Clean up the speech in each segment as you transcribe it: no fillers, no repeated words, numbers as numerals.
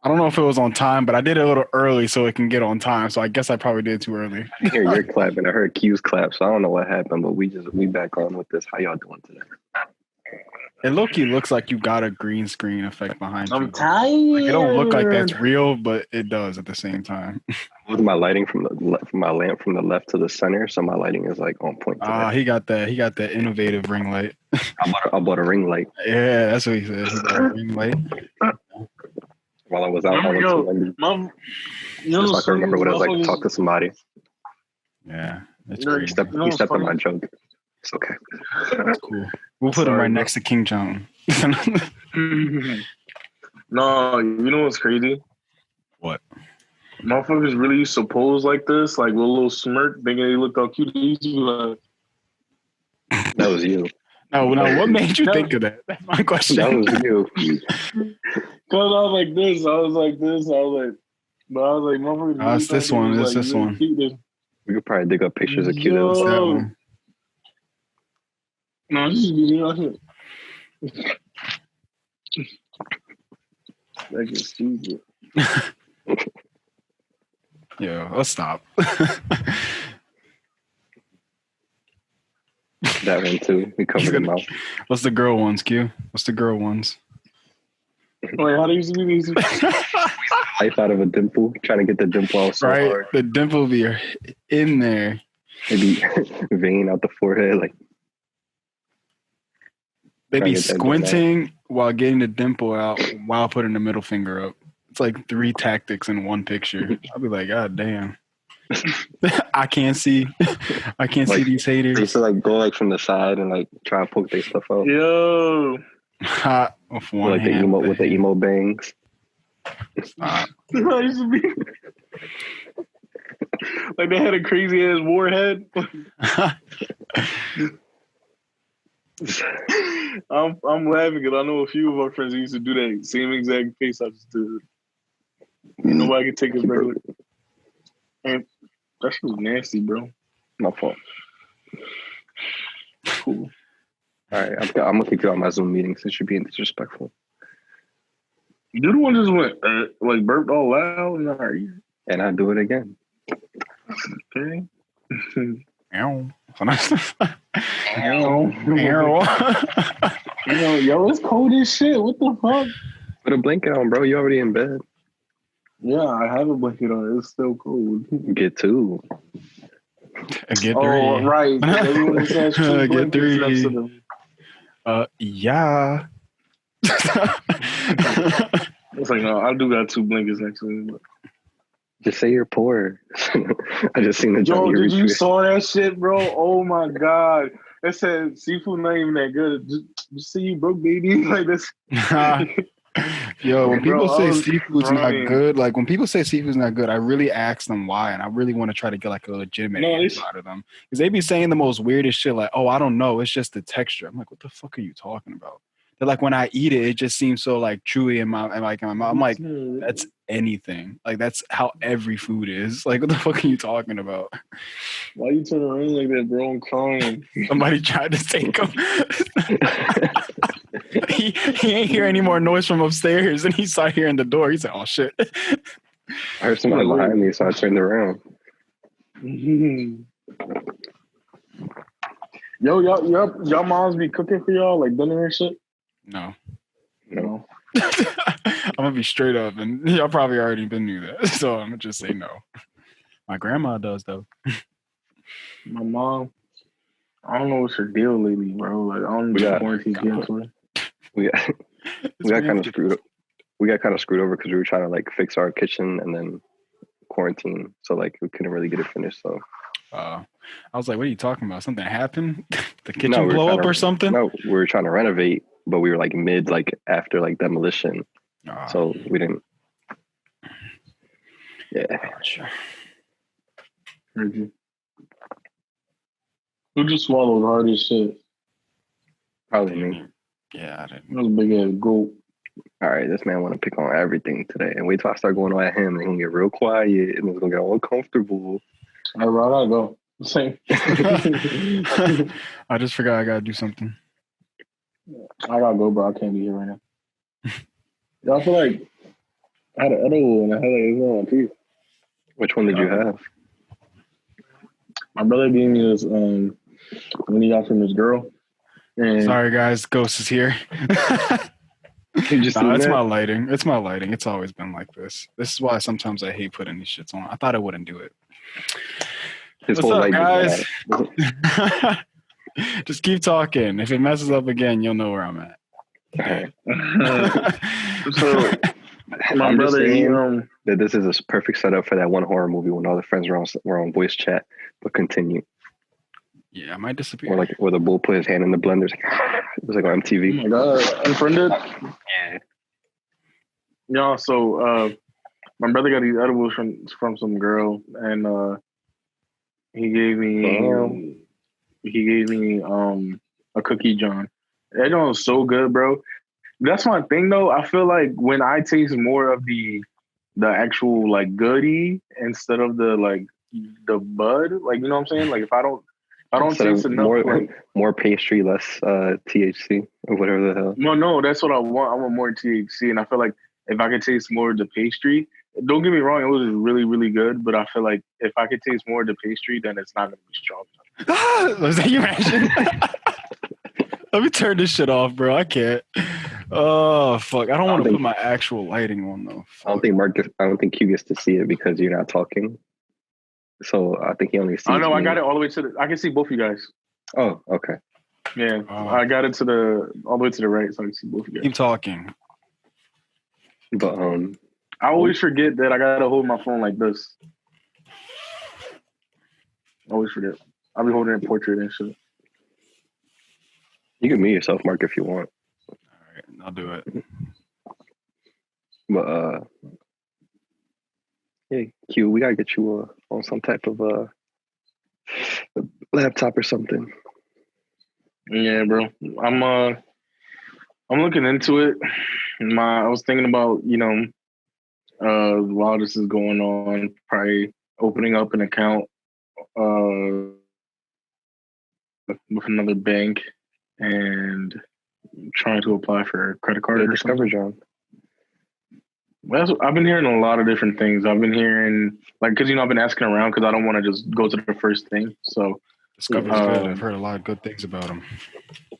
I don't know if it was on time, but I did it a little early so it can get on time. So I guess I probably did too early. I hear your clap and I heard Q's clap, so I don't know what happened, but we back on with this. How y'all doing today? It low-key looks like you got a green screen effect behind you. I'm tired. Like, it don't look like that's real, but it does at the same time. With my lighting from my lamp from the left to the center, so my lighting is like on point. He got that innovative ring light. I bought a ring light. Yeah, that's what he said. He bought a ring light. While I was out, I went to Wendy's. Just so I can remember what it was like to talk to somebody. Yeah, that's great. You stepped on my joke. It's okay. That's cool. We'll put him right next to King Jong. No, you know what's crazy? What? Motherfuckers really used to pose like this, like with a little smirk, thinking they looked all cute. They used to be like, that was you. No, what made you think of that? That's my question. That was you. Cause I was like this. But I was like, motherfuckers. It's this one. It's this one. We could probably dig up pictures of cute. That one. No, this is me. That is stupid. Yeah, let's stop. That one too. We covered them out. What's the girl ones, Q? What's the girl ones? Wait, how do you see these? Life out of a dimple, trying to get the dimple out so right? hard. The dimple be in there. Maybe vein out the forehead, like. They be squinting while getting the dimple out while putting the middle finger up. It's like 3 tactics in one picture. I'll be like, God damn. I can't see. I can't see these haters. They used to like go like from the side and like try to poke their stuff out. Yo. Hot with one like hand. With the emo bangs. I used to be like they had a crazy ass warhead. I'm laughing because I know a few of our friends who used to do that same exact face I just did. Nobody can take it regular. And that shit was nasty, bro. My fault. Cool. All right, I'm gonna kick you out of my Zoom meeting since you're being disrespectful. You the one just went like burped all loud in our ear. And I do it again. Okay. Yo, it's cold as shit. What the fuck? Put a blanket on, bro. You already in bed. Yeah, I have a blanket on. It's still cold. Get 2. Get 3. Oh, right. Get 3. Yeah. It's like, no, I do got 2 blankets actually. But. Just say you're poor. I just seen the Yo, did you saw that shit, bro? Oh my god. It said seafood not even that good. Just see you broke, baby. Like this. Yo, when people say seafood's not good, like when people say seafood's not good, I really ask them why, and I really want to try to get like a legitimate answer out of them. Because they be saying the most weirdest shit, like, oh, I don't know, it's just the texture. I'm like, what the fuck are you talking about? They're like, when I eat it, it just seems so like chewy in my mouth. I'm like, that's anything. Like that's how every food is. Like, what the fuck are you talking about? Why you turn around like that, bro? I'm crying. Somebody tried to take him. he ain't hear any more noise from upstairs, and he saw hearing the door. He said, "Oh shit!" I heard somebody behind me, so I turned around. Yo, y'all moms be cooking for y'all like dinner and shit? No. I'm gonna be straight up, and y'all probably already been knew that, so I'm gonna just say no. My grandma does though. My mom, I don't know what's her deal lately, bro. Like I don't know what quarantine deal for her. We got kind of screwed up. We got kind of screwed over because we were trying to like fix our kitchen and then quarantine, so like we couldn't really get it finished. So I was like, "What are you talking about? Something happened? The kitchen blow up or something?" No, we were trying to renovate, but we were like mid, like after like demolition, so we didn't. Yeah. Sure. Who just swallowed hard as shit? Probably me. Yeah, I didn't. That was a big ass goat. All right, this man want to pick on everything today, and wait till I start going on at him, and he's gonna get real quiet, and it's gonna get all uncomfortable. All right, I gotta go. Same. I just forgot I gotta do something. I gotta go, bro. I can't be here right now. Y'all feel like I had an edible and I had it on too. Which one did you have? My brother gave me this when he got from his girl. And sorry guys, Ghost is here. It's my lighting. It's my lighting. It's always been like this. This is why sometimes I hate putting these shits on. I thought I wouldn't do it. What's up, guys? Just keep talking. If it messes up again, you'll know where I'm at. Okay. So my brother, that this is a perfect setup for that one horror movie when all the friends were on voice chat. But continue. Yeah, I might disappear. Or where the bull put his hand in the blender. It was like on MTV. Oh my god, unfriended. Yeah. Yeah. So my brother got these edibles from some girl, and he gave me a Cookie John. That John was so good, bro. That's my thing though. I feel like when I taste more of the actual like goodie instead of the bud, like, you know what I'm saying? Like if I don't taste enough more pastry, less THC or whatever the hell. No, that's what I want. I want more THC, and I feel like if I could taste more of the pastry, don't get me wrong, it was really, really good. But I feel like if I could taste more of the pastry, then it's not gonna be strong. Was that your action? Let me turn this shit off, bro. I can't. Oh fuck! I don't want to put my actual lighting on though. Fuck. I don't think Q gets to see it because you're not talking. So I think he only sees. Oh no, I got it all the way to I can see both of you guys. Oh, okay. Yeah, I got it all the way to the right, so I can see both of you guys. Keep talking. But I always forget that I gotta hold my phone like this. I always forget. I'll be holding a portrait and shit. You can mute yourself, Mark, if you want. All right, I'll do it. But hey, Q, we gotta get you on some type of laptop or something. Yeah, bro. I'm looking into it. I was thinking about, while this is going on, probably opening up an account with another bank and trying to apply for a credit card or something. John. Well, I've been hearing a lot of different things. I've been hearing, because, I've been asking around because I don't want to just go to the first thing. So Discover's good. I've heard a lot of good things about them.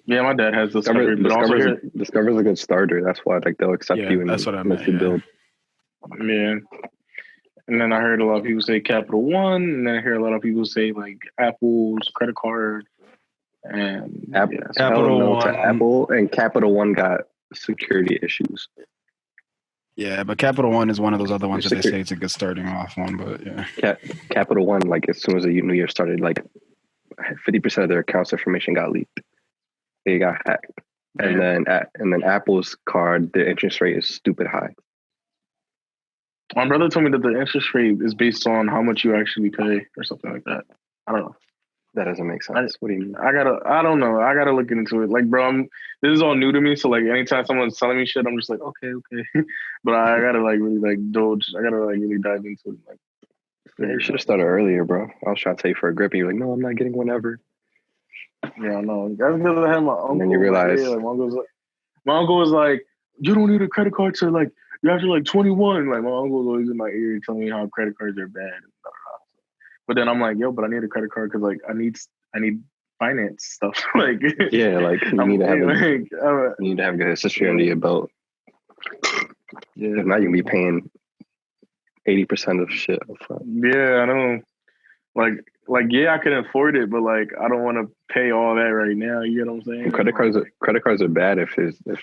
Yeah, my dad has Discover. Discover's a good starter. That's why they'll accept you and that's what I meant, build. Yeah. And then I heard a lot of people say Capital One, and then I hear a lot of people say like Apple's credit card. And Capital One got security issues. Yeah, but Capital One is one of those other ones that they say it's a good starting off one. But yeah, Capital One, like as soon as the new year started, like 50% of their accounts information got leaked. They got hacked, and then Apple's card, the interest rate is stupid high. My brother told me that the interest rate is based on how much you actually pay or something like that. I don't know. That doesn't make sense. What do you mean? I don't know. I gotta look into it. Like, bro, this is all new to me. So like, anytime someone's telling me shit, I'm just like, okay. But I gotta like really like indulge. I gotta like really dive into it. Like, you should have started earlier, bro. I was trying to tell you for a grip, and you're like, no, I'm not getting one ever. Yeah, I know. That's because I had my uncle. And then you realize, my uncle was like, you don't need a credit card to like, you're after like 21. Like my uncle was always in my ear telling me how credit cards are bad. But then I'm like, yo, but I need a credit card because like I need finance stuff. Like, yeah, like you need to have good history under your belt. Yeah, if not, you'll be paying 80% of shit up front. Yeah, I know. Like yeah, I can afford it, but like I don't want to pay all that right now. You know what I'm saying? Credit cards are bad if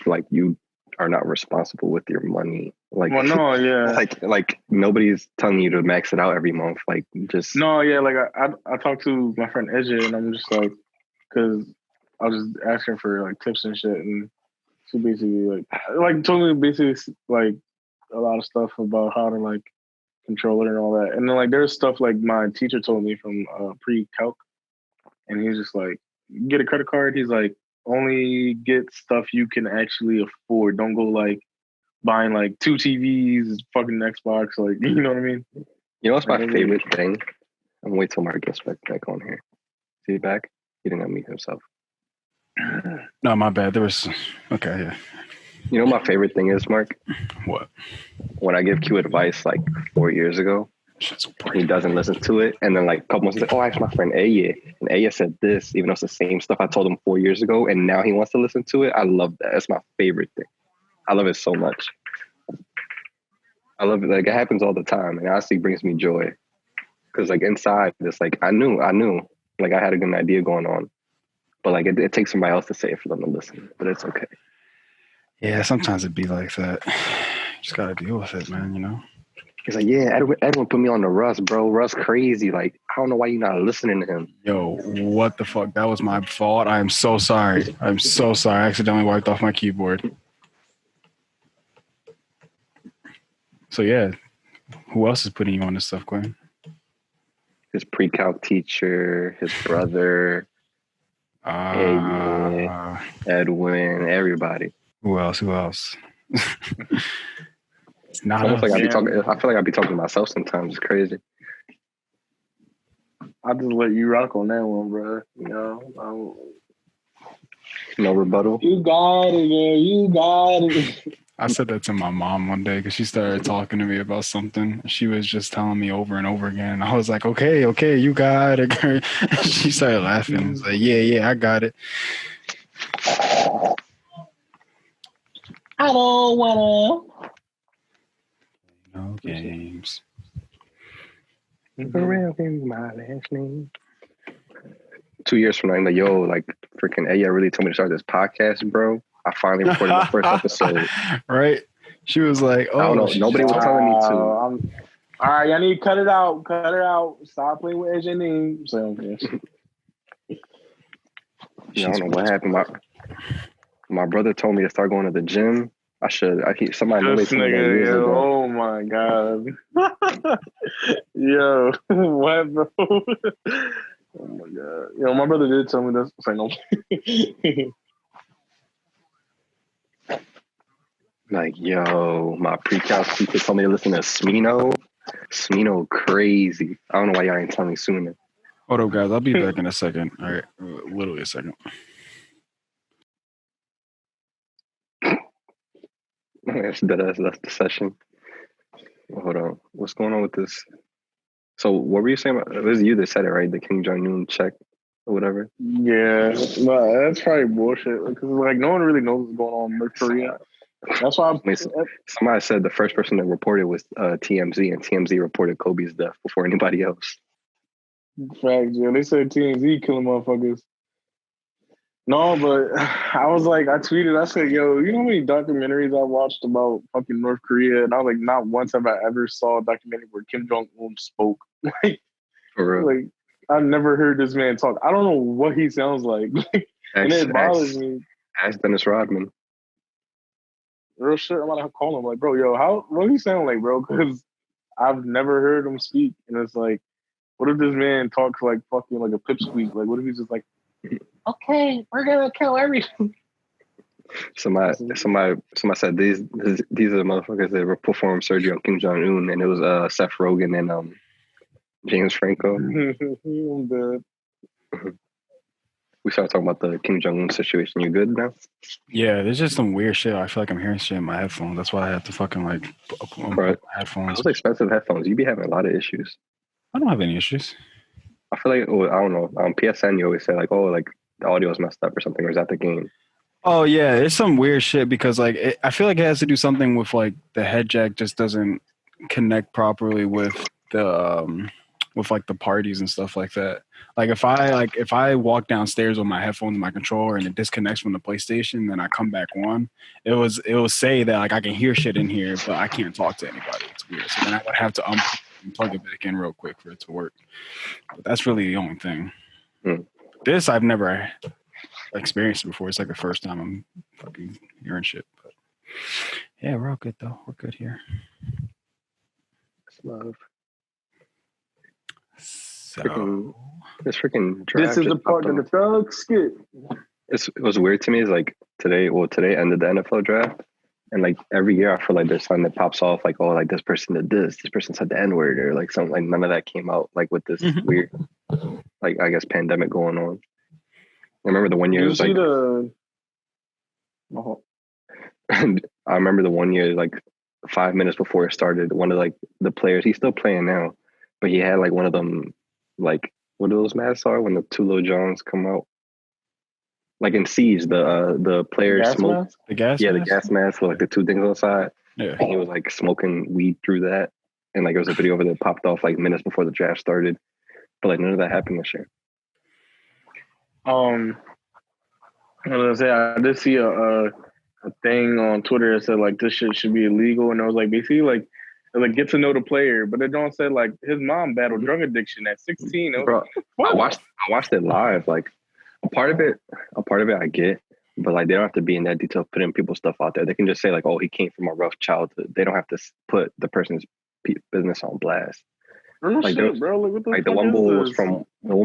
like you are not responsible with your money. Like, well, no, yeah, like nobody's telling you to max it out every month. Like, just no, yeah. Like I talked to my friend Edge, and I'm just like, because I was just asking for like tips and shit, and she basically like told me basically like a lot of stuff about how to like control it and all that. And then like there's stuff like my teacher told me from pre-calc, and he's just like, get a credit card. He's like, only get stuff you can actually afford. Don't go like buying like 2 TVs, fucking Xbox, like, you know what I mean? You know what's my favorite thing? I'm wait till Mark gets back on here. Is he back? He didn't unmute himself. No, my bad. There was okay, yeah. You know, my favorite thing is, Mark. What? When I give Q advice like 4 years ago, he doesn't listen to it, and then like a couple months like, oh, I asked my friend Aya, and Aya said this, even though it's the same stuff I told him 4 years ago, and now he wants to listen to it. I love that. That's my favorite thing. I love it so much. I love it. Like it happens all the time, and it honestly brings me joy. Because like inside, it's like I knew, like I had a good idea going on, but like it takes somebody else to say it for them to listen. But it's okay. Yeah, sometimes it be like that. You just gotta deal with it, man. You know. He's like, yeah, Edwin put me on the Russ, bro. Russ crazy. Like, I don't know why you're not listening to him. Yo, what the fuck? That was my fault. I am so sorry. I'm so sorry. I accidentally wiped off my keyboard. So yeah, who else is putting you on this stuff, Quinn? His pre-calc teacher, his brother, Edwin, everybody. Who else? It's not almost like I feel like I'd be talking to myself sometimes. It's crazy. I'll just let you rock on that one, bro. You know, no rebuttal. You got it, man. You got it. I said that to my mom one day because she started talking to me about something. She was just telling me over and over again. And I was like, okay, you got it. She started laughing. I was like, yeah, I got it. I don't wanna. No games. For real, my last name. 2 years from now, I'm like, yo, like freaking Aya really told me to start this podcast, bro. I finally recorded my first episode. Right? She was like, oh, I don't know. Nobody was telling me to. All right, I need to cut it out. Cut it out. Stop playing with AJ name. So, I don't know what happened. My brother told me to start going to the gym. Somebody told me years ago. Oh my god. Yo, what, bro? Oh my god. Yo, my brother did tell me this. It's like, no. Like, yo, my pre-calc teacher told me to listen to Smino. Smino crazy. I don't know why y'all ain't telling me sooner. Hold up, guys. I'll be back in a second. All right. Literally a second. That's the session. Hold on. What's going on with this? So what were you saying about, it was you that said it, right? The Kim Jong-un check or whatever? Yeah. No, that's probably bullshit. Because like no one really knows what's going on in North Korea. That's why somebody said the first person that reported was TMZ, and TMZ reported Kobe's death before anybody else. Facts, yeah. They said TMZ killing motherfuckers. No, but I was like, I tweeted, I said, yo, you know how many documentaries I watched about fucking North Korea? And I was like, not once have I ever saw a documentary where Kim Jong-un spoke. Like, for real. Like, I've never heard this man talk. I don't know what he sounds like. And it bothers me. Ask Dennis Rodman. Real shit, I'm about to call him like, bro, yo, what do you sound like, bro? Because I've never heard him speak. And it's like, what if this man talks like fucking like a pipsqueak? Like, what if he's just like, okay, we're gonna kill everything. Somebody said these are the motherfuckers that performed surgery on Kim Jong-un, and it was Seth Rogen and James Franco. I'm dead. We started talking about the Kim Jong-un situation. You good now? Yeah, there's just some weird shit. I feel like I'm hearing shit in my headphones. That's why I have to fucking like put headphones. Those expensive headphones. You be having a lot of issues. I don't have any issues. I feel like, I don't know. On PSN, you always say like, oh, like the audio is messed up or something, or is that the game? Oh yeah, it's some weird shit because like I feel like it has to do something with like the head jack just doesn't connect properly with the with like the parties and stuff like that. Like if I walk downstairs with my headphones and my controller and it disconnects from the PlayStation, then I come back on, it will say that like I can hear shit in here, but I can't talk to anybody. It's weird. So then I would have to unplug and plug it back in real quick for it to work. But that's really the only thing. This I've never experienced before. It's like the first time I'm fucking hearing shit. But yeah, we're all good though. We're good here. It's love. So this freaking draft. This is the part of the thug skit. It was weird to me. Is like today ended the NFL draft, and like every year I feel like there's something that pops off. Like, oh, like this person did this person said the N-word, or like something. Like none of that came out. Like with this weird, like I guess pandemic going on. I remember the one year it was like And I remember the one year, like 5 minutes before it started, one of like the players, he's still playing now, but he had like one of them, like what those masks are when the two little Johns come out, like in Siege, the player smoked the gas, the gas mask with like the two things on the side. Yeah, and he was like smoking weed through that, and like it was a video of it that popped off like minutes before the draft started, but like none of that happened this year. I was gonna say I did see a thing on Twitter that said like this shit should be illegal, and I was like basically like get to know the player, but it don't say like his mom battled drug addiction at 16. Bro, I watched it live. Like a part of it I get, but like they don't have to be in that detail putting people's stuff out there. They can just say like, oh, he came from a rough childhood. They don't have to put the person's business on blast. Like, shit, bro. Like the one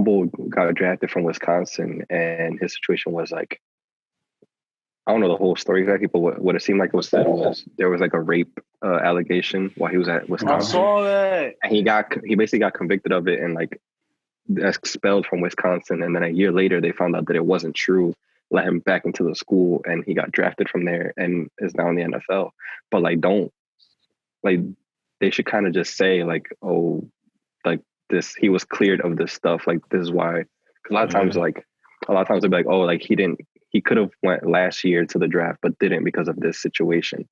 bull got drafted from Wisconsin, and his situation was like, I don't know the whole story exactly, but what it seemed like it was said was there was like a rape allegation while he was at Wisconsin. I saw that. And he basically got convicted of it and like expelled from Wisconsin. And then a year later, they found out that it wasn't true, let him back into the school, and he got drafted from there and is now in the NFL. But like, they should kind of just say like, oh, like this, he was cleared of this stuff. Like this is why. Because a lot of times they'll be like, oh, like he could have went last year to the draft, but didn't because of this situation.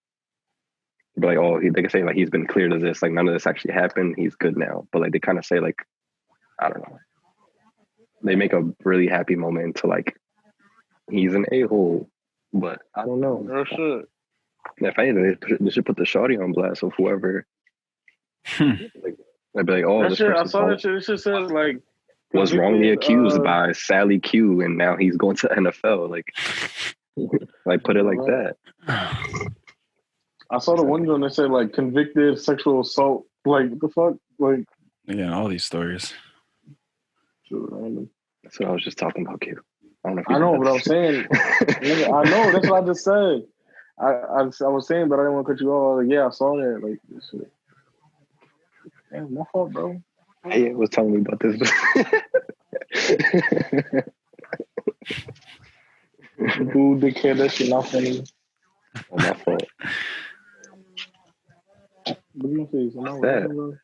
But like, oh, they can say like he's been cleared of this. Like none of this actually happened. He's good now. But like they kind of say like, I don't know. They make a really happy moment to like, he's an a-hole. But I don't know. Oh shit. If anything, they should put the shawty on blast of whoever. Like, they'd be like, oh, this shit, I saw that shit. It just said like was wrongly accused by Sally Q, and now he's going to NFL. Like put it like that. I saw the one that said like convicted sexual assault. Like what the fuck? Like yeah, all these stories. That's what I was just talking about, Q. I know, but I'm saying, I know. That's what I just said. I was saying, but I didn't want to cut you off. Like, yeah, I saw that. Like this shit. Damn, my fault, bro. Hey, was telling me about this. Dude, dickhead, that shit not funny. Oh, my fault. What's that?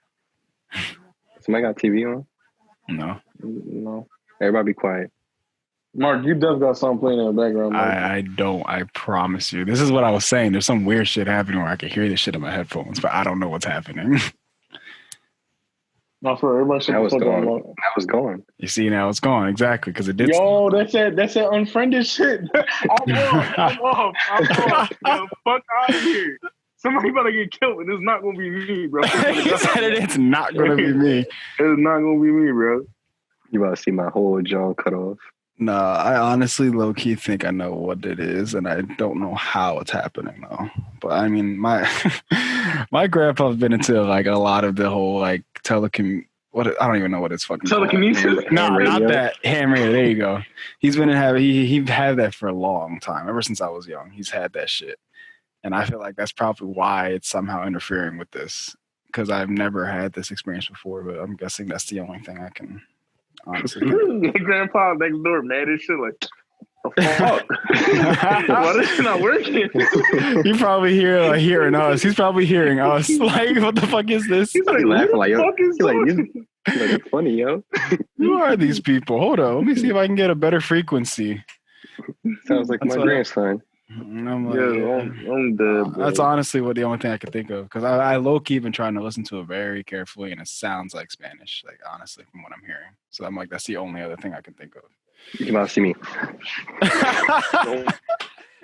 Somebody got TV on? No. Everybody be quiet. Mark, you definitely got something playing in the background. I don't. I promise you. This is what I was saying. There's some weird shit happening where I can hear this shit in my headphones, but I don't know what's happening. Not for everybody. That was going. You see, now it's gone. Exactly, because it did. Yo, that's that unfriended shit. I'm off. Yo, fuck out of here. Somebody better get killed, and it's not gonna be me, bro. He said it's not gonna be me. It's not gonna be me, bro. You about to see my whole jaw cut off. No, I honestly low-key think I know what it is, and I don't know how it's happening though. But I mean, my grandpa's been into like a lot of the whole like I don't even know what it's fucking telekinesis. No, not that ham radio. There you go. He's been he had that for a long time. Ever since I was young, he's had that shit, and I feel like that's probably why it's somehow interfering with this. Because I've never had this experience before, but I'm guessing that's the only thing I can. Honestly, your grandpa next door mad as shit like, the fuck? Why is it not working? You probably hearing us. He's probably hearing us. Like, what the fuck is this? He's like laughing like, yo. He's like, it's funny, yo. Who are these people? Hold on, let me see if I can get a better frequency. Sounds like my grandson. I'm dead. That's honestly the only thing I could think of, because I low-key been trying to listen to it very carefully, and it sounds like Spanish, like honestly from what I'm hearing. So I'm like, that's the only other thing I can think of. You about to see me?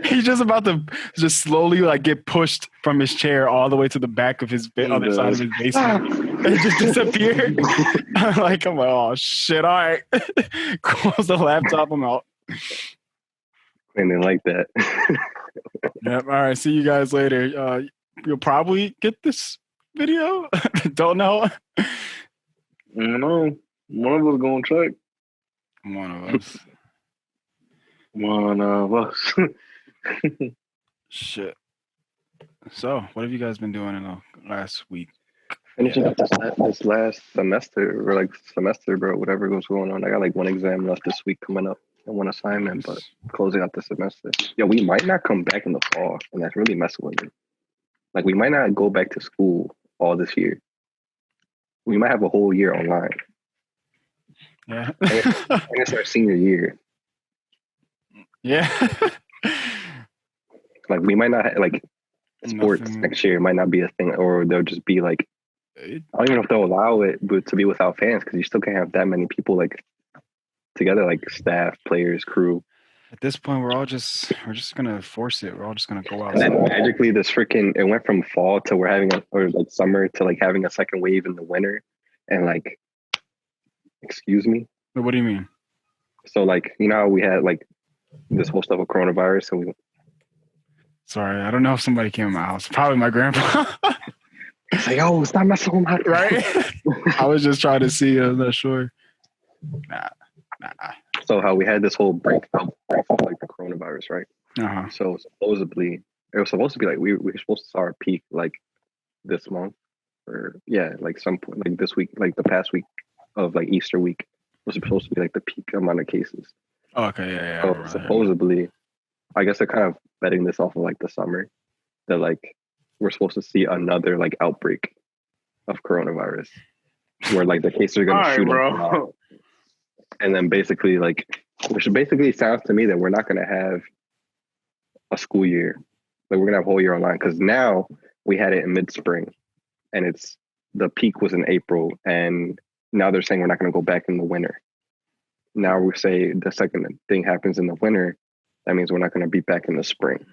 He's just about to just slowly like get pushed from his chair all the way to the back of his other side of his basement and just disappear. I'm like, oh shit! All right, close the laptop. I'm out. And then like that. Yep. All right. See you guys later. You'll probably get this video. Don't know. I don't know. One of us gonna check. One of us. Shit. So, what have you guys been doing in the last week? Finishing up this last semester, bro, whatever was going on. I got like one exam left this week coming up. one assignment, but closing out the semester. Yeah, we might not come back in the fall, and that's really messing with me. Like, we might not go back to school all this year. We might have a whole year online. Yeah. And it's our senior year. Yeah. Like, we might not, like, sports next year might not be a thing, or they'll just be like, I don't even know if they'll allow it to be without fans, because you still can't have that many people, like, together, like staff, players, crew. At this point, we're just gonna force it. We're all just gonna go out. And then magically, it went from fall to we're having summer to like having a second wave in the winter, and like, excuse me. What do you mean? So like, you know how we had like this whole stuff with coronavirus, so we. Sorry, I don't know if somebody came in my house. Probably my grandpa. It's like, oh, stop messing with my right. I was just trying to see. I'm not sure. Nah. So how we had this whole break of like the coronavirus, right? Uh-huh. So supposedly it was supposed to be like we were supposed to start our peak like this month, or like some point like this week, like the past week of like Easter week was supposed to be like the peak amount of cases. Oh, okay, yeah. So supposedly, I guess they're kind of betting this off of like the summer, that like we're supposed to see another like outbreak of coronavirus, where like the cases are gonna shoot up. And then basically, like, which basically sounds to me that we're not going to have a school year. Like, we're going to have a whole year online, because now we had it in mid-spring, and the peak was in April, and now they're saying we're not going to go back in the winter. Now we say the second thing happens in the winter, that means we're not going to be back in the spring.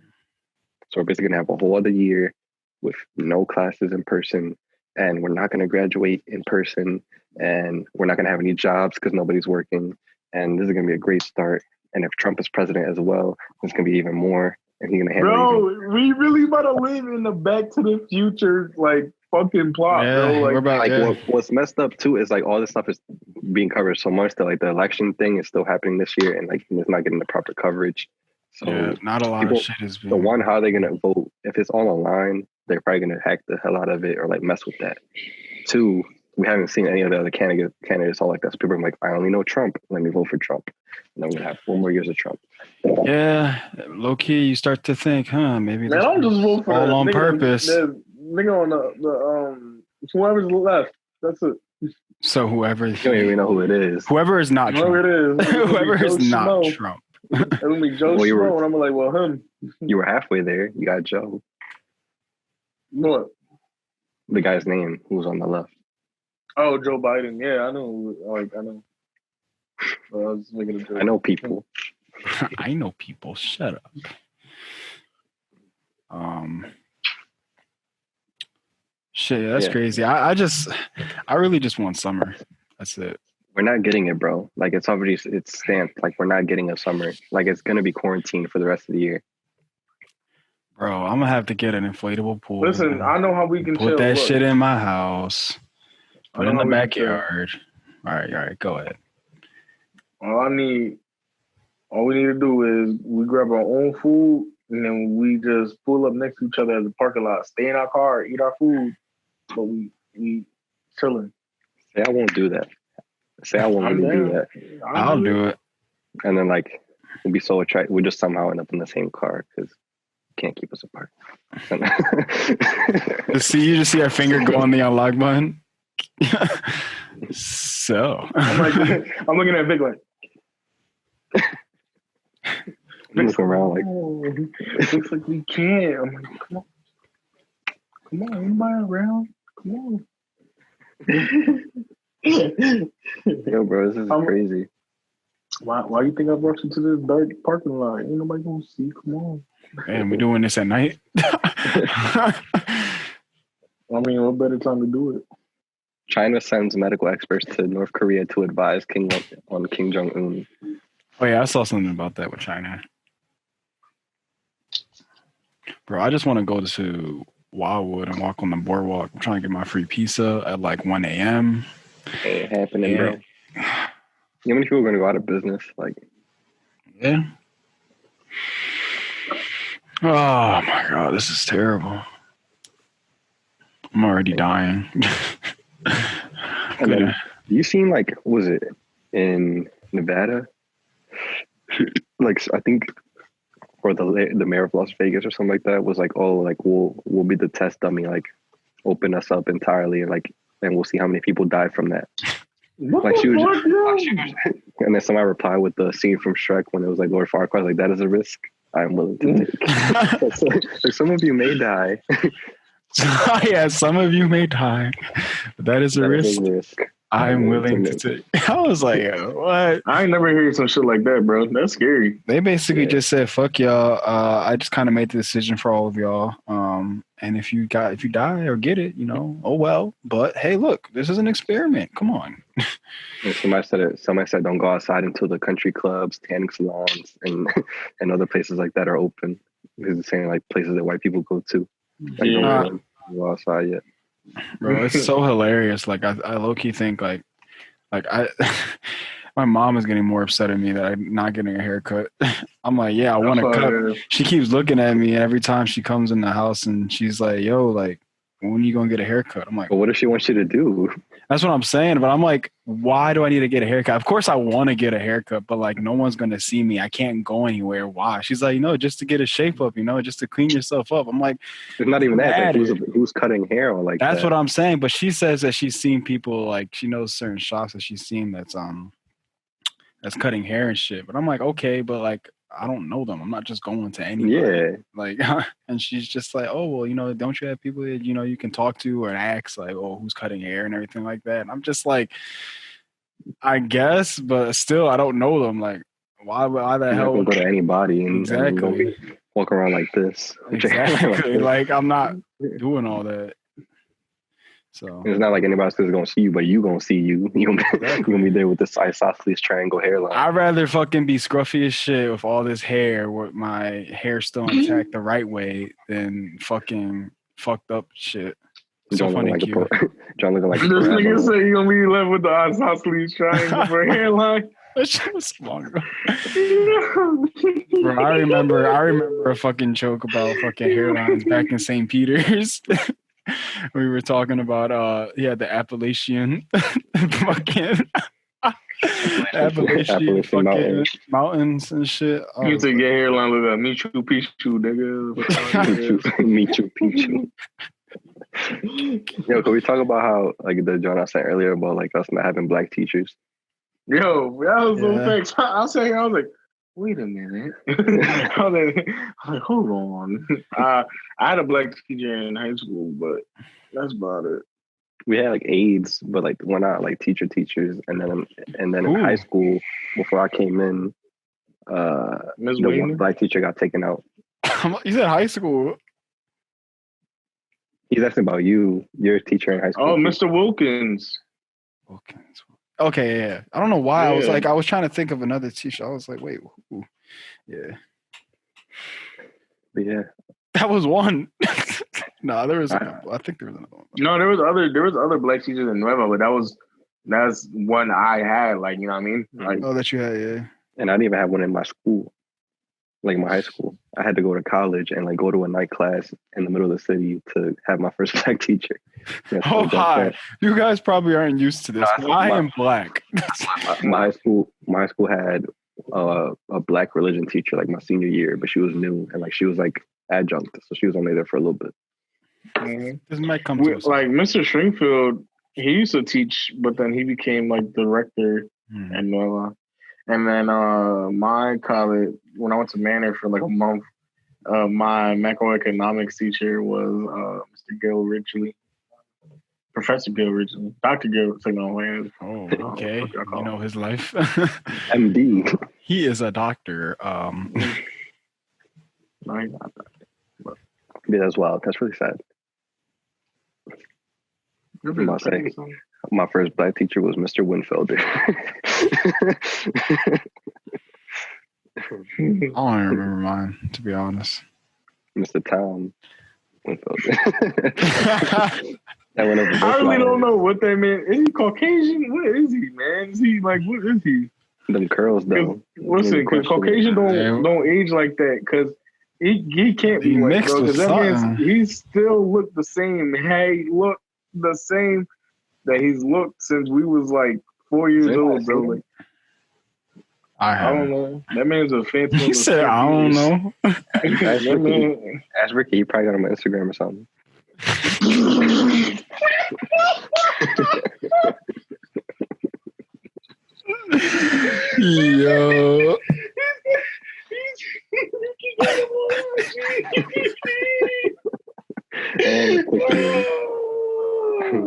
So we're basically going to have a whole other year with no classes in person, and we're not going to graduate in person, and we're not going to have any jobs because nobody's working. And this is going to be a great start. And if Trump is president as well, it's going to be even more. And he's going to handle we really about to live in the Back to the Future like fucking plot, bro. Like, what's messed up too is like all this stuff is being covered so much that like the election thing is still happening this year, and like it's not getting the proper coverage. So not a lot of shit is being... The one, how are they going to vote? If it's all online, they're probably going to hack the hell out of it or like mess with that. Two, we haven't seen any of the other candidates all like that. So people are like, I only know Trump. Let me vote for Trump. And then we're going to have 4 more years of Trump. Yeah. Low key, you start to think, maybe man, I'm just vote for all on purpose. Nigga on the whoever's left. That's it. So whoever... You don't even know who it is. Whoever is not Trump. Whoever it is. Whoever is not Trump. It'll be Joe Schmo, and I'm like, well, him. You were halfway there. You got Joe. What? The guy's name who was on the left. Oh, Joe Biden. Yeah, I know. I know. I was making a joke. I know people. I know people. Shut up. Shit, that's crazy. I really just want summer. That's it. We're not getting it, bro. Like it's stamped. Like we're not getting a summer. Like it's gonna be quarantined for the rest of the year. Bro, I'm gonna have to get an inflatable pool. Listen, I know how we can put that shit in my house. Put it in the backyard. All right, go ahead. All we need to do is we grab our own food, and then we just pull up next to each other at the parking lot, stay in our car, eat our food, but we chilling. Say I won't do that. Say I won't really do that. I'll do it. And then like we'll be so attracted. We just somehow end up in the same car because can't keep us apart. You just see our finger go on the unlock button. So I'm looking at Vic like looking around like it looks like we can't. I'm like, come on, anybody around? Come on. Yo, bro, this is crazy. Why you think I brought you to this dark parking lot? Ain't nobody gonna see. Come on. Man, we doing this at night? I mean, what better time to do it? China sends medical experts to North Korea to advise Kim Jong-un. Oh yeah, I saw something about that with China. Bro, I just want to go to Wildwood and walk on the boardwalk. I'm trying to get my free pizza at like 1 a.m. Ain't happening, bro. You know how many people are going to go out of business? Like, yeah. Oh my God, this is terrible. I'm already dying. And then, you seen like, was it in Nevada? Like I think or the mayor of Las Vegas or something like that was like, oh, like we'll be the test dummy, like open us up entirely, and like and we'll see how many people died from that. Like she was, and then somebody replied with the scene from Shrek when it was like Lord Farquaad, like that is a risk I'm willing to take. So, like some of you may die. Yeah, some of you may die, but that is a risk. I'm willing to take. I was like, what? I ain't never heard some shit like that, bro. That's scary. They basically just said, fuck y'all. I just kind of made the decision for all of y'all. And if you die or get it, you know, oh well. But hey, look, this is an experiment. Come on. Somebody said don't go outside until the country clubs, tanning salons, and other places like that are open. Because it's saying like places that white people go to. Like, don't go outside yet. Bro, it's so hilarious. Like I low key think like I my mom is getting more upset at me that I'm not getting a haircut. I'm like, yeah, I want a cut. She keeps looking at me every time she comes in the house and she's like, yo, like, when are you gonna get a haircut? I'm like, but what does she want you to do? That's what I'm saying. But I'm like, why do I need to get a haircut? Of course I want to get a haircut, but like no one's gonna see me. I can't go anywhere. Why? She's like, just to get a shape up, just to clean yourself up. I'm like, it's not even that. Like, who's cutting hair or like that's what I'm saying. But she says that she's seen people, like she knows certain shops that she's seen that's cutting hair and shit. But I'm like, okay, but like I don't know them. I'm not just going to anybody. Yeah. Like, and she's just like, oh, well, don't you have people that, you can talk to or ask, like, oh, who's cutting hair and everything like that? And I'm just like, I guess, but still, I don't know them. Like, why the hell? Go to anybody and exactly walk around like this. Exactly. Like, I'm not doing all that. So it's not like anybody's gonna see you, but you gonna see you. You gonna be there with this isosceles triangle hairline. I'd rather fucking be scruffy as shit with all this hair, with my hair still intact the right way, than fucking fucked up shit. So John funny, looking John looking like this nigga say you gonna be left with the isosceles triangle for hairline. That shit was long ago. Bro, I remember a fucking joke about fucking hairlines back in St. Peter's. We were talking about the Appalachian fucking Appalachian fucking mountains and shit. You take your hairline look like Michu Picchu, nigga. Michu Picchu. Yo, can we talk about how like the John I said earlier about like us not having black teachers? Yo, that was so facts. I was like, wait a minute. I was like, hold on. I had a black teacher in high school, but that's about it. We had like aides, but like we're not like teachers. And then in high school, before I came in, the one black teacher got taken out. You said high school. He's asking about your teacher in high school. Oh, Mr. Wilkins. Okay, yeah. I don't know why. Yeah. I was trying to think of another teacher. I was like, wait, who? Yeah. But yeah. That was one. No, there was. I think there was another one. No, there was other black teachers in Nueva, but that's one I had. Like, you know what I mean? Like, that you had, yeah. And I didn't even have one in my school, like my high school. I had to go to college and like go to a night class in the middle of the city to have my first black teacher. Oh, hi! You guys probably aren't used to this. I am black. My high school had a black religion teacher like my senior year, but she was new and like she was like adjunct, so she was only there for a little bit. Mm-hmm. This might come to us. Like Mr. Stringfield, he used to teach, but then he became like director at Nueva. And then my college, when I went to Manor for like a month, my macroeconomics teacher was Mr. Gil Ridgely. Professor Gil Ridgely. Dr. Gil Ridgely. Oh, okay. You know his life. MD. He is a doctor. No, he's not a doctor. But. Yeah, that's wild. That's really sad. My first black teacher was Mr. Winfelder. I don't remember mine, to be honest. Mr. Tom Winfelder. I really don't know what that meant. Is he Caucasian? What is he, man? Is he like, what is he? Them curls, though. Listen, because Caucasian don't age like that, because he can't be white, bro. Because that means he still looked the same. He looked the same that he's looked since we was like 4 years old, bro. Like, I don't know. That man's a fancy. He said, I don't know. Ask Ricky. He probably got him on Instagram or something. Yo.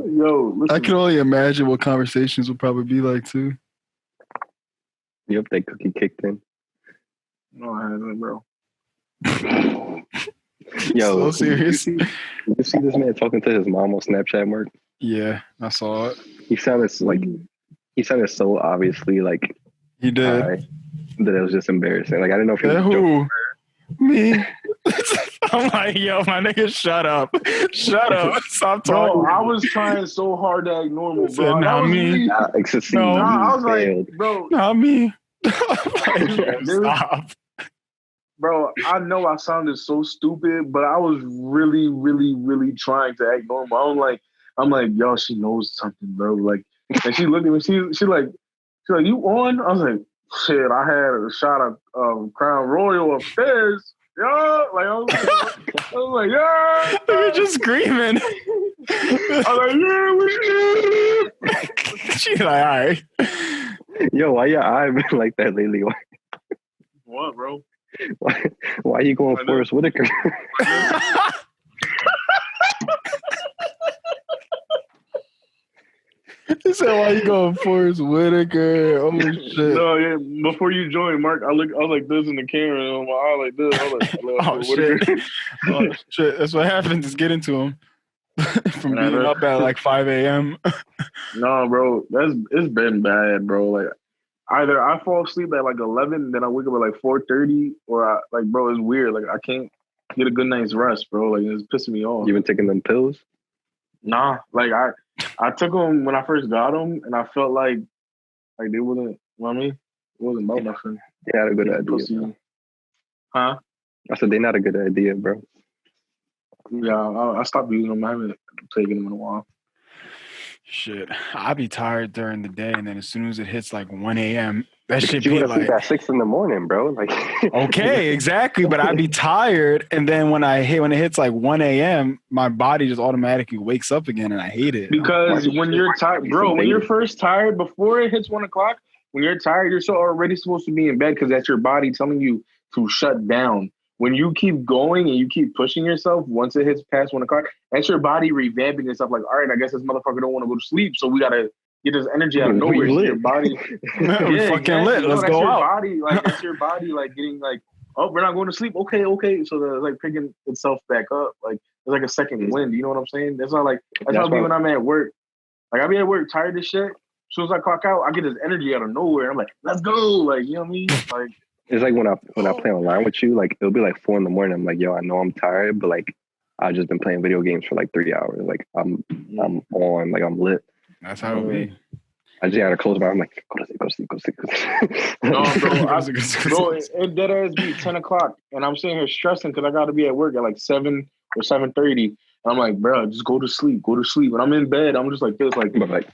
Yo, listen. I can only imagine what conversations would probably be like too. Yep, that cookie kicked in. No, I haven't, bro. So Yo, serious. Did you see this man talking to his mom on Snapchat, Mark? Yeah, I saw it. He sounded so obviously like he did high that it was just embarrassing. Like I didn't know if he was who? Me. I'm like, yo, my nigga, shut up. Shut up. Stop talking. Bro, I was trying so hard to act normal, bro. Not me. I was like, bro. Not me. Stop. Bro, I know I sounded so stupid, but I was really, really, really trying to act normal. I'm like, yo, she knows something, bro. Like, and she looked at me, she's like, you on? I was like, shit, I had a shot of Crown Royal upstairs. Yeah, like I was like, yeah. You're just screaming. I was like, yeah, she's like, all right. Yo, why your eye been like that lately? What, bro? Why are you going Forrest Whitaker? He said, why you going Forrest Whitaker? Oh, shit. No, yeah, before you joined, Mark, I was like this in the camera, and on my eye like this. I was like, oh, shit. Oh, shit. That's what happens. Just get into him. From being up at like 5 a.m. No, bro. It's been bad, bro. Like, either I fall asleep at like 11, then I wake up at like 4:30, or bro, it's weird. Like, I can't get a good night's rest, bro. Like, it's pissing me off. You been taking them pills? Nah, like I took them when I first got them, and I felt like they wasn't. You know what I mean? It wasn't about nothing. They not a good idea. Huh? I said they're not a good idea, bro. Yeah, I stopped using them. I haven't taken them in a while. Shit, I be tired during the day, and then as soon as it hits like 1 a.m., that because shit you be like at 6 a.m, bro. Like, okay, exactly. But I be tired, and then when it hits like 1 a.m., my body just automatically wakes up again, and I hate it. Because when you're tired, bro, when you're first tired, before it hits 1 o'clock, when you're tired, you're so already supposed to be in bed because that's your body telling you to shut down. When you keep going and you keep pushing yourself, once it hits past 1 o'clock, that's your body revamping itself. Like, all right, I guess this motherfucker don't want to go to sleep, so we gotta get this energy out of nowhere. Your body, we fucking lit. Let's go out. Body, that's your body, like getting like, oh, we're not going to sleep. Okay. So they're like picking itself back up. Like it's like a second wind. You know what I'm saying? That's not like that's how I be when I'm at work. Like I be at work tired as shit. As soon as I clock out, I get this energy out of nowhere. I'm like, let's go. Like, you know what I mean? Like. It's like when I play online with you, like it'll be like 4 a.m. I'm like, yo, I know I'm tired, but like I've just been playing video games for like 3 hours. Like I'm on, like I'm lit. That's how it be. I just gotta close my. I'm like, go to sleep. No, bro, it dead ass be 10 o'clock, and I'm sitting here stressing because I got to be at work at like 7 or 7:30. And I'm like, bro, just go to sleep. And I'm in bed. I'm just like this, like, but like,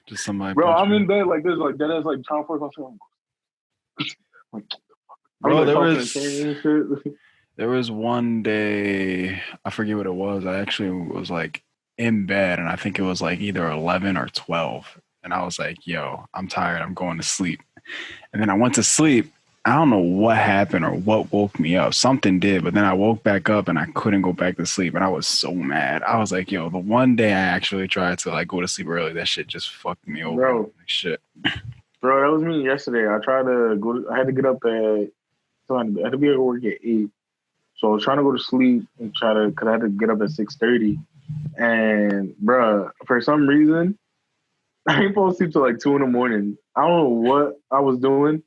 just somebody. Bro, I'm in bed like this, like dead ass, like trying to force myself. Bro, there was one day, I forget what it was. I actually was like in bed, and I think it was like either 11 or 12. And I was like, yo, I'm tired. I'm going to sleep. And then I went to sleep. I don't know what happened or what woke me up. Something did, but then I woke back up and I couldn't go back to sleep. And I was so mad. I was like, yo, the one day I actually tried to like go to sleep early, that shit just fucked me over. Bro. Like, shit. Bro, that was me yesterday. I tried to go. I had to get up at. I had to be at work at 8. So I was trying to go to sleep and because I had to get up at 6:30. And bro, for some reason, I ain't supposed to sleep till like 2 a.m. I don't know what I was doing.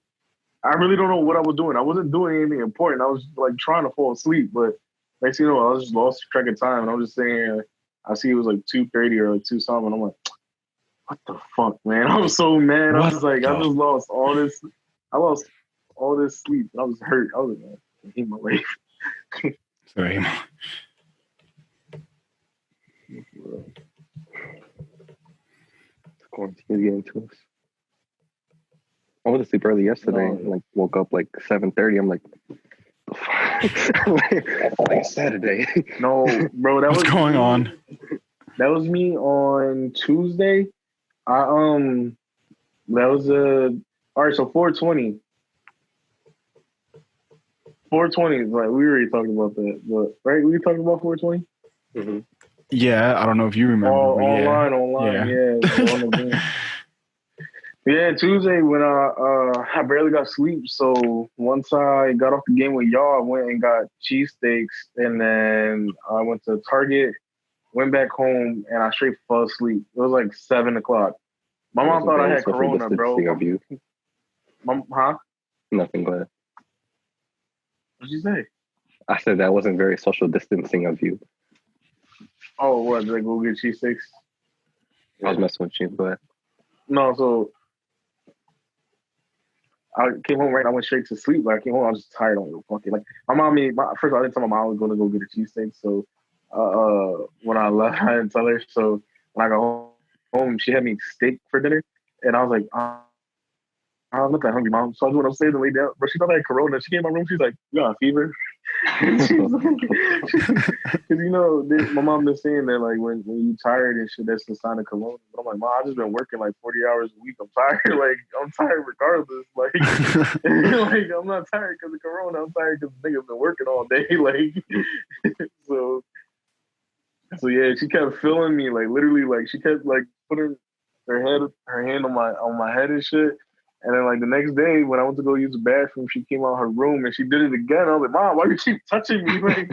I really don't know what I was doing. I wasn't doing anything important. I was like trying to fall asleep, but next thing you know, I was just lost track of time. And I was just sitting here. I see it was like 2:30 or like 2 something. And I'm like, what the fuck, man? I was so mad. I was like, I just lost all this. I lost all this sleep. I was hurt. I was like, man, I hate my life. Sorry. Quarantine is getting to us. I went to sleep early yesterday. Like woke up like 7:30. I'm like, like Saturday. No, bro, that What's was going on? That was me on Tuesday. That was all right. So 420. 420. Like we already talked about that, but right? We were talking about 420. Mm-hmm. Yeah, I don't know if you remember. Online, yeah. Yeah, Tuesday when I barely got sleep. So once I got off the game with y'all, I went and got cheesesteaks, and then I went to Target, went back home, and I straight fell asleep. It was like 7:00. My mom thought I had corona, bro. Huh? Nothing, go ahead. What'd you say? I said that wasn't very social distancing of you. Oh, what? Did I go get cheesesteaks? I was messing with you, but no. So I came home right. I went straight to sleep. Like I came home, I was just tired. On fucking like my mom. First, I didn't tell my mom I was going to go get a cheesesteak. So when I left, I didn't tell her. So when I got home, she had me steak for dinner, and I was like, I'm not that hungry, mom. So I was doing upstairs and lay down. But she thought I had corona. She came in my room. She's like, you got a fever? Because my mom been saying that like when you tired and shit, that's the sign of corona. But I'm like, mom, I just been working like 40 hours a week. I'm tired. Like I'm tired regardless. Like, like I'm not tired because of corona. I'm tired because niggas been working all day. Like, so yeah, she kept feeling me. Like literally, like she kept like putting her hand on my head and shit. And then, like, the next day, when I went to go use the bathroom, she came out of her room and she did it again. I was like, Mom, why do you keep touching me? Like,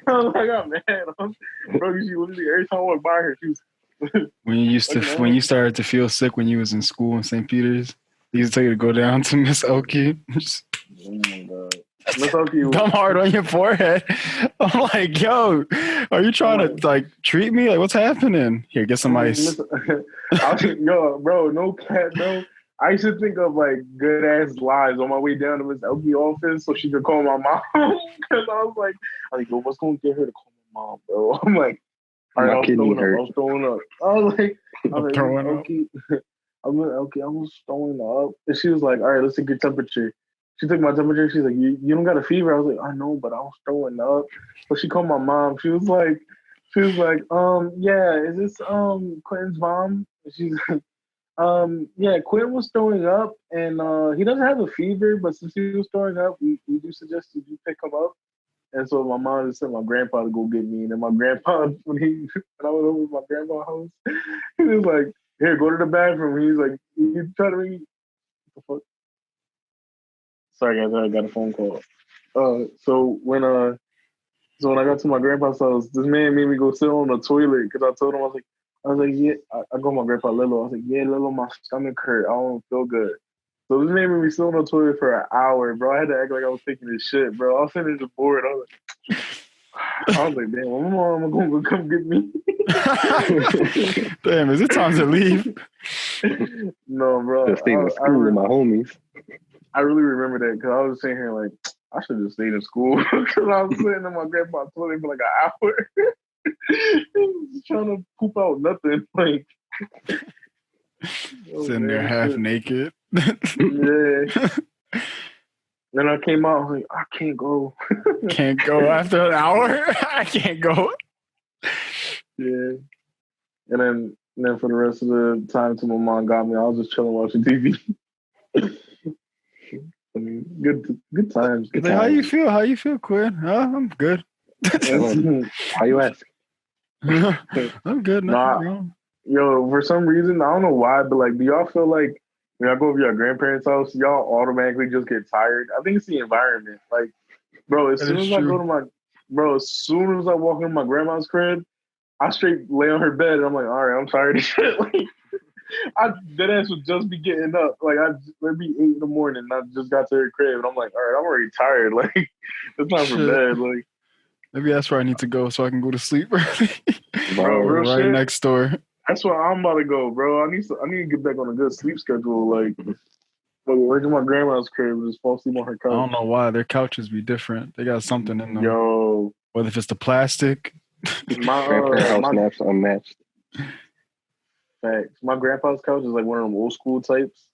I was like, oh, man. Bro, she literally, every time I went by her, she was... when you started to feel sick when you was in school in St. Peter's, they used to tell you to go down to Miss Oki. Oh, my God. Miss Oki... Dumb hard on your forehead. I'm like, yo, are you trying to, like, treat me? Like, what's happening? Here, get some ice. Yo, bro, no cat, no. I used to think of like good ass lies on my way down to Miss Elkie office so she could call my mom. Because I was like, yo, what's going to get her to call my mom, bro? I'm like, all right, I was throwing up. I was like, okay. I was throwing up. And she was like, all right, let's take your temperature. She took my temperature. She's like, you don't got a fever? I was like, I know, but I was throwing up. So she called my mom. She was like, yeah, is this Quentin's mom? And she's like, yeah, Quinn was throwing up, and he doesn't have a fever, but since he was throwing up, we do suggest that you pick him up. And so my mom just sent my grandpa to go get me, and then my grandpa, when I went over to my grandma's house, he was like, "Here, go to the bathroom." He's like, "You try to ring?" What the fuck? Sorry, guys, I got a phone call. So when I got to my grandpa's house, this man made me go sit on the toilet because I told him I was like, yeah, I go with my grandpa Lilo. I was like, yeah, Lilo, my stomach hurt. I don't feel good. So this man made me sit on the toilet for an hour, bro. I had to act like I was taking this shit, bro. I was sitting just bored. I was like, damn, when my mom gonna come get me? Damn, is it time to leave? No, bro. Just staying in school with my homies. I really remember that because I was sitting here like, I should have stayed in school because I was sitting in my grandpa's toilet for like an hour. Just trying to poop out nothing, like sitting there half naked. Yeah. Then I came out, I was like, I can't go. Can't go after an hour. I can't go. Yeah. And then for the rest of the time until my mom got me, I was just chilling watching TV. I mean, good times. Good times. How you feel? How you feel, Quinn? I'm good. How you ask? I'm good. Yo, for some reason, I don't know why, but like, do y'all feel like when y'all go over your grandparents' house, y'all automatically just get tired? I think it's the environment. Like, bro, as soon as I walk into my grandma's crib, I straight lay on her bed and I'm like, all right, I'm tired of shit. Like, that ass would just be getting up. Like, it'd be 8 in the morning and I just got to her crib and I'm like, all right, I'm already tired. Like, it's time for bed. Like, maybe that's where I need to go so I can go to sleep early. Bro, real right shit. Next door. That's where I'm about to go, bro. I need to get back on a good sleep schedule. Like work in my grandma's crib and just fall asleep on her couch. I don't know why their couches be different. They got something in them. Yo, whether if it's the plastic. My naps unmatched. Facts. My grandpa's couch is like one of them old school types.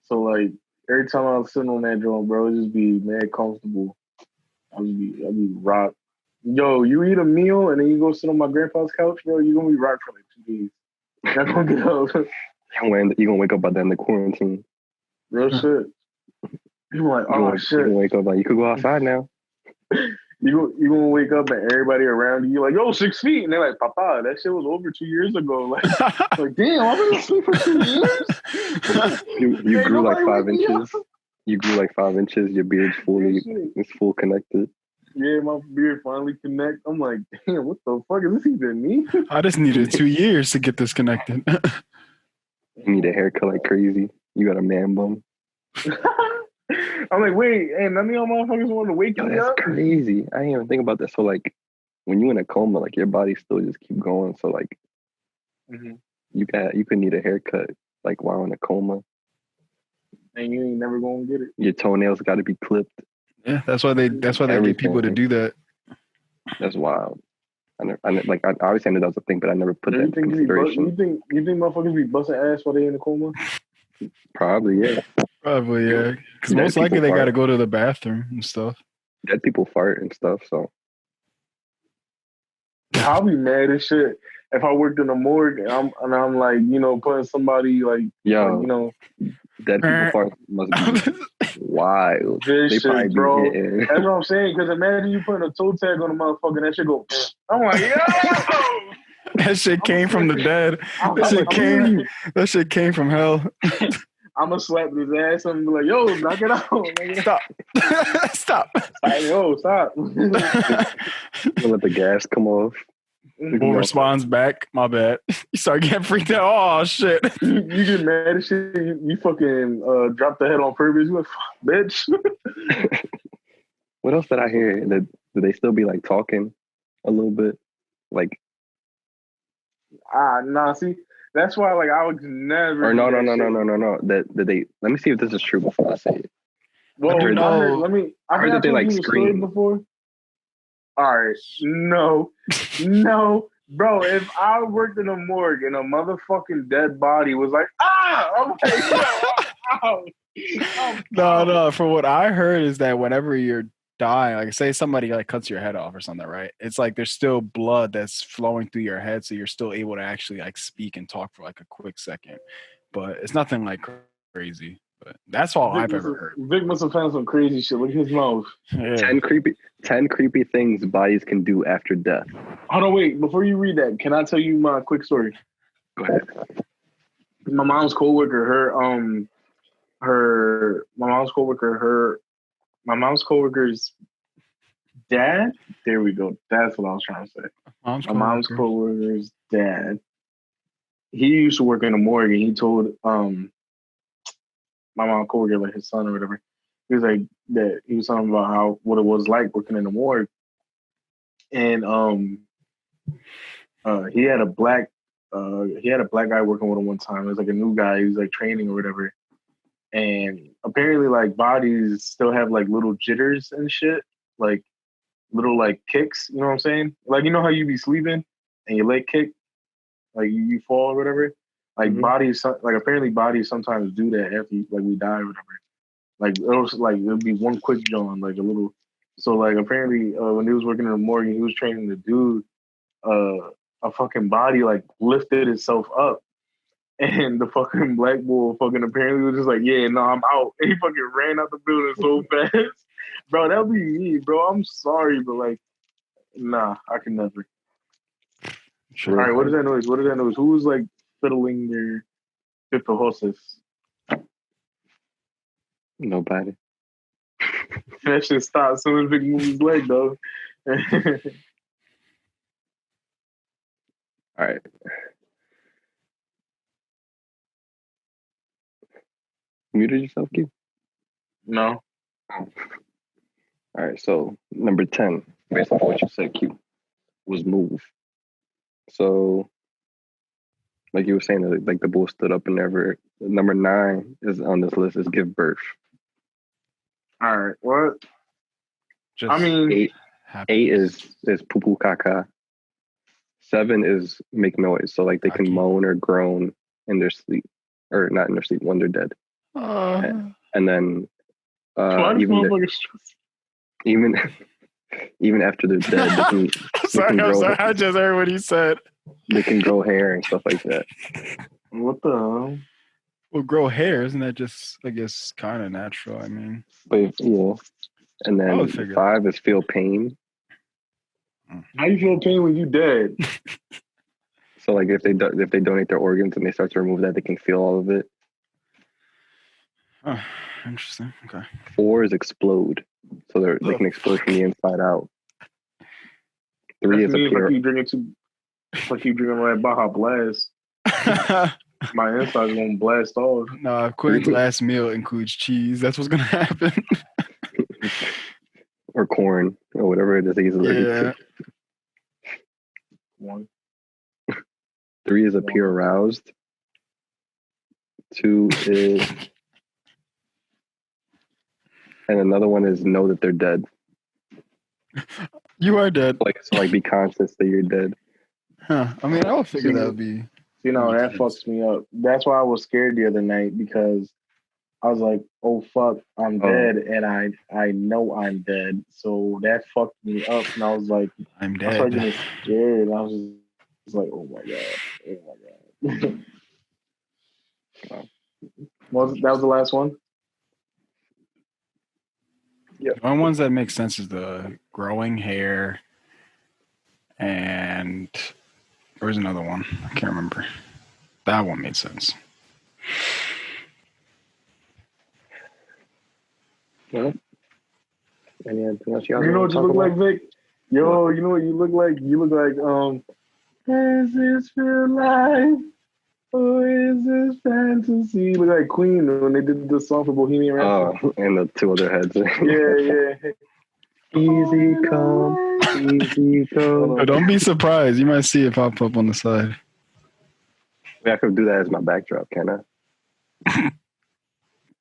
So like Every time I was sitting on that joint, bro, it just be mad comfortable. I'll be rocked. Yo, you eat a meal and then you go sit on my grandpa's couch, bro, you're gonna be rocked for like 2 days. You're not gonna get up. You're gonna wake up by the end of quarantine. Real shit. You're like, oh shit. You're gonna wake up like, you could go outside now. You gonna wake up and everybody around you like, yo, 6 feet, and they're like, Papa, that shit was over 2 years ago. Like damn, I've been asleep for 2 years. you grew like 5 inches. You grew like 5 inches. Your beard's it's full connected. Yeah, my beard finally connect. I'm like, damn, what the fuck is this even me? I just needed 2 years to get this connected. You need a haircut like crazy. You got a man bun. I'm like, wait, and none of y'all motherfuckers want to wake me up? That's crazy. I didn't even think about that. So like, when you in a coma, like your body still just keep going. So like, you could need a haircut like while in a coma. And you ain't never gonna get it. Your toenails got to be clipped. Yeah, that's why they get people to do that. That's wild. I obviously I knew that was a thing, but I never put that into consideration. You think motherfuckers be busting ass while they in a coma? Probably, yeah. Probably, yeah. Because most likely they got to go to the bathroom and stuff. Dead people fart and stuff, so. I'll be mad as shit if I worked in a morgue and I'm like, putting somebody like, dead people fart must be wild. They shit, bro. That's what I'm saying. Because imagine you putting a toe tag on a motherfucker and that shit go. I'm like, yo. That shit came from the dead. That shit came from hell. I'm gonna slap his ass and be like, yo, knock it out. Stop. Yo, stop. Let the gas come off. Bull responds back, my bad. You start getting freaked out. Oh, shit. You get mad as shit. You fucking drop the head on purpose. You like, fuck, bitch. What else did I hear? Do they still be like talking a little bit? Like, nah, see, that's why like I would never. Or no. That they. Let me see if this is true before I say it. Well, I heard that they like scream before. All right, no, bro. If I worked in a morgue and a motherfucking dead body was like, I'm like, no. For what I heard is that whenever you're dying, like say somebody like cuts your head off or something, right? It's like there's still blood that's flowing through your head, so you're still able to actually like speak and talk for like a quick second. But it's nothing like crazy. But that's all I've ever heard. Vic must have found some crazy shit. Look at his mouth. Yeah. 10 creepy things bodies can do after death. Hold on, wait. Before you read that, can I tell you my quick story? Go ahead. My mom's coworker, my mom's coworker's dad. There we go. That's what I was trying to say. My mom's coworker's dad. He used to work in a morgue, and he told my mom coworker, like his son or whatever, he was like that he was talking about what it was like working in the morgue. And he had a black guy working with him one time. It was like a new guy, he was like training or whatever. And apparently like bodies still have like little jitters and shit, like little like kicks, you know what I'm saying? Like, you know how you be sleeping and your leg kick, like you fall or whatever? Like bodies, like apparently bodies sometimes do that after like we die or whatever. Like it'll be one quick John, like a little. So like apparently when he was working in the morgue, he was training the dude. A fucking body like lifted itself up, and the fucking black boy fucking apparently was just like, yeah, no, I'm out. And he fucking ran out the building so fast, bro. That'd be me, bro. I'm sorry, but like, nah, I can never. Sure. All right, what is that noise? Who was like fiddling their fifth horses? Nobody. That shit stopped as soon as Big moved his leg, though. All right. Muted yourself, Q? No. All right, so number 10, based on what you said, Q, was move. So, like you were saying, like the bull stood up and never. Number 9 is on this list is give birth. All right, what? Just 8 is poo poo caca. 7 is make noise, so like they can moan or groan in their sleep, or not in their sleep when they're dead. And then even after they're dead, I'm sorry. I just heard what he said. They can grow hair and stuff like that. What the hell? Well, grow hair, isn't that just, I guess, kind of natural? I mean, but yeah. And then 5 is feel pain. How you feel pain when you dead? So like if they donate their organs and they start to remove that, they can feel all of it. Oh, interesting. Okay. 4 is explode. So they can explode from the inside out. 3 is appear. If I keep drinking Red Baja Blast, my insides gonna blast off. Nah, Quinn's last meal includes cheese. That's what's gonna happen. Or corn or whatever it is he's allergic to. 1. 3 is appear aroused. 2 is, and another one is know that they're dead. You are dead. So be conscious that you're dead. Huh. I mean, I would figure that would be. That fucks me up. That's why I was scared the other night, because I was like, "Oh fuck, I'm dead," and I know I'm dead. So that fucked me up, and I was like, "I'm dead." I started getting scared, and I was just like, "Oh my god." That was the last one? Yeah. The only ones that make sense is the growing hair, and there was another one. I can't remember. That one made sense. Well, anything else you know what you look like, Vic? Yo, you know what you look like? You look like, does this feel like, or is this fantasy? You look like Queen when they did the song for Bohemian Rhapsody. Oh, and the 2 other heads. Yeah. Easy come, easy go. Oh, don't be surprised. You might see it pop up on the side. I could do that as my backdrop, can I?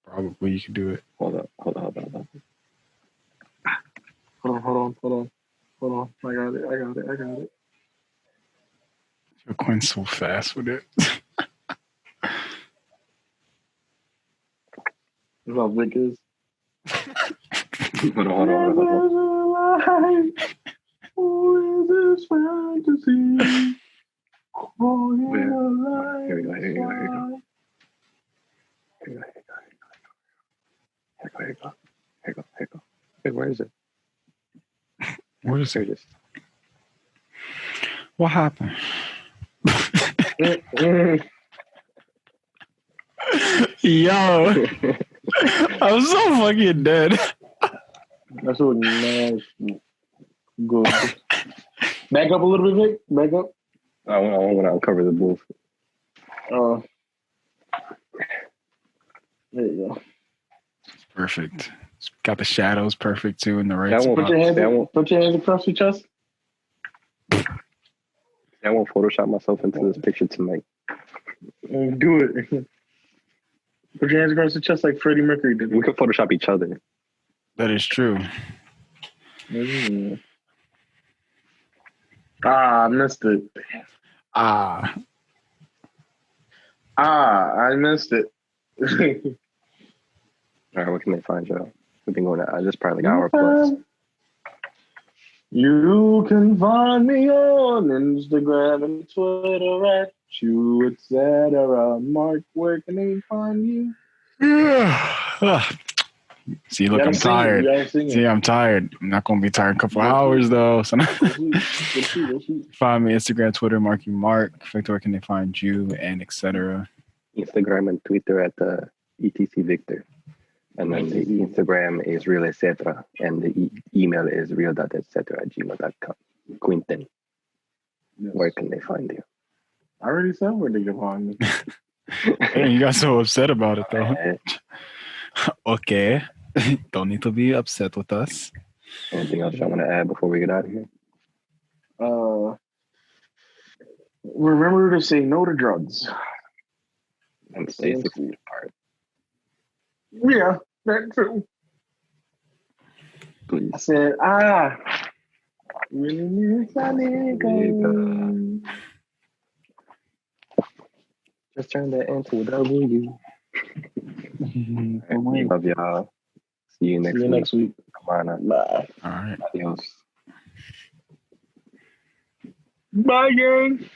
Probably you could do it. Hold on. Hold on. I got it. You're going so fast with it. That's how Vic is. Hold on. Who is this fantasy? Here we go. Wait, where is it? Where is it? What happened? Yo, I'm so fucking dead. That's what nasty. Good. Back up a little bit, Vic. Back up. I want to uncover the booth. There you go. Perfect. It's got the shadows perfect too in the right spot. Put your hands across your chest. I won't Photoshop myself into this picture tonight. Do it. Put your hands across your chest like Freddie Mercury did. We could Photoshop each other. That is true. I missed it. I missed it. All right, where can they find you? We've been going at this probably like an hour plus. You can find me on Instagram and Twitter at you, etc. Mark, where can they find you? See, look, I'm tired. See, I'm tired. I'm not going to be tired in a couple hours, though. So find me Instagram, Twitter, Marky Mark. Victor, where can they find you, and etc. Instagram and Twitter at the ETC Victor. And then the Instagram is real etc. And the email is real.etc@gmail.com. Quinten, where can they find you? I already said where they can find me. Hey, you got so upset about it, though. Okay. Don't need to be upset with us. Anything else y'all want to add before we get out of here? Remember to say no to drugs. And stay 6 feet apart. Yeah, that too. Please. I said, really miss my nigga. Just turn that into a W. We love y'all. See you next week. Bye. All right. Adios. Bye, gang.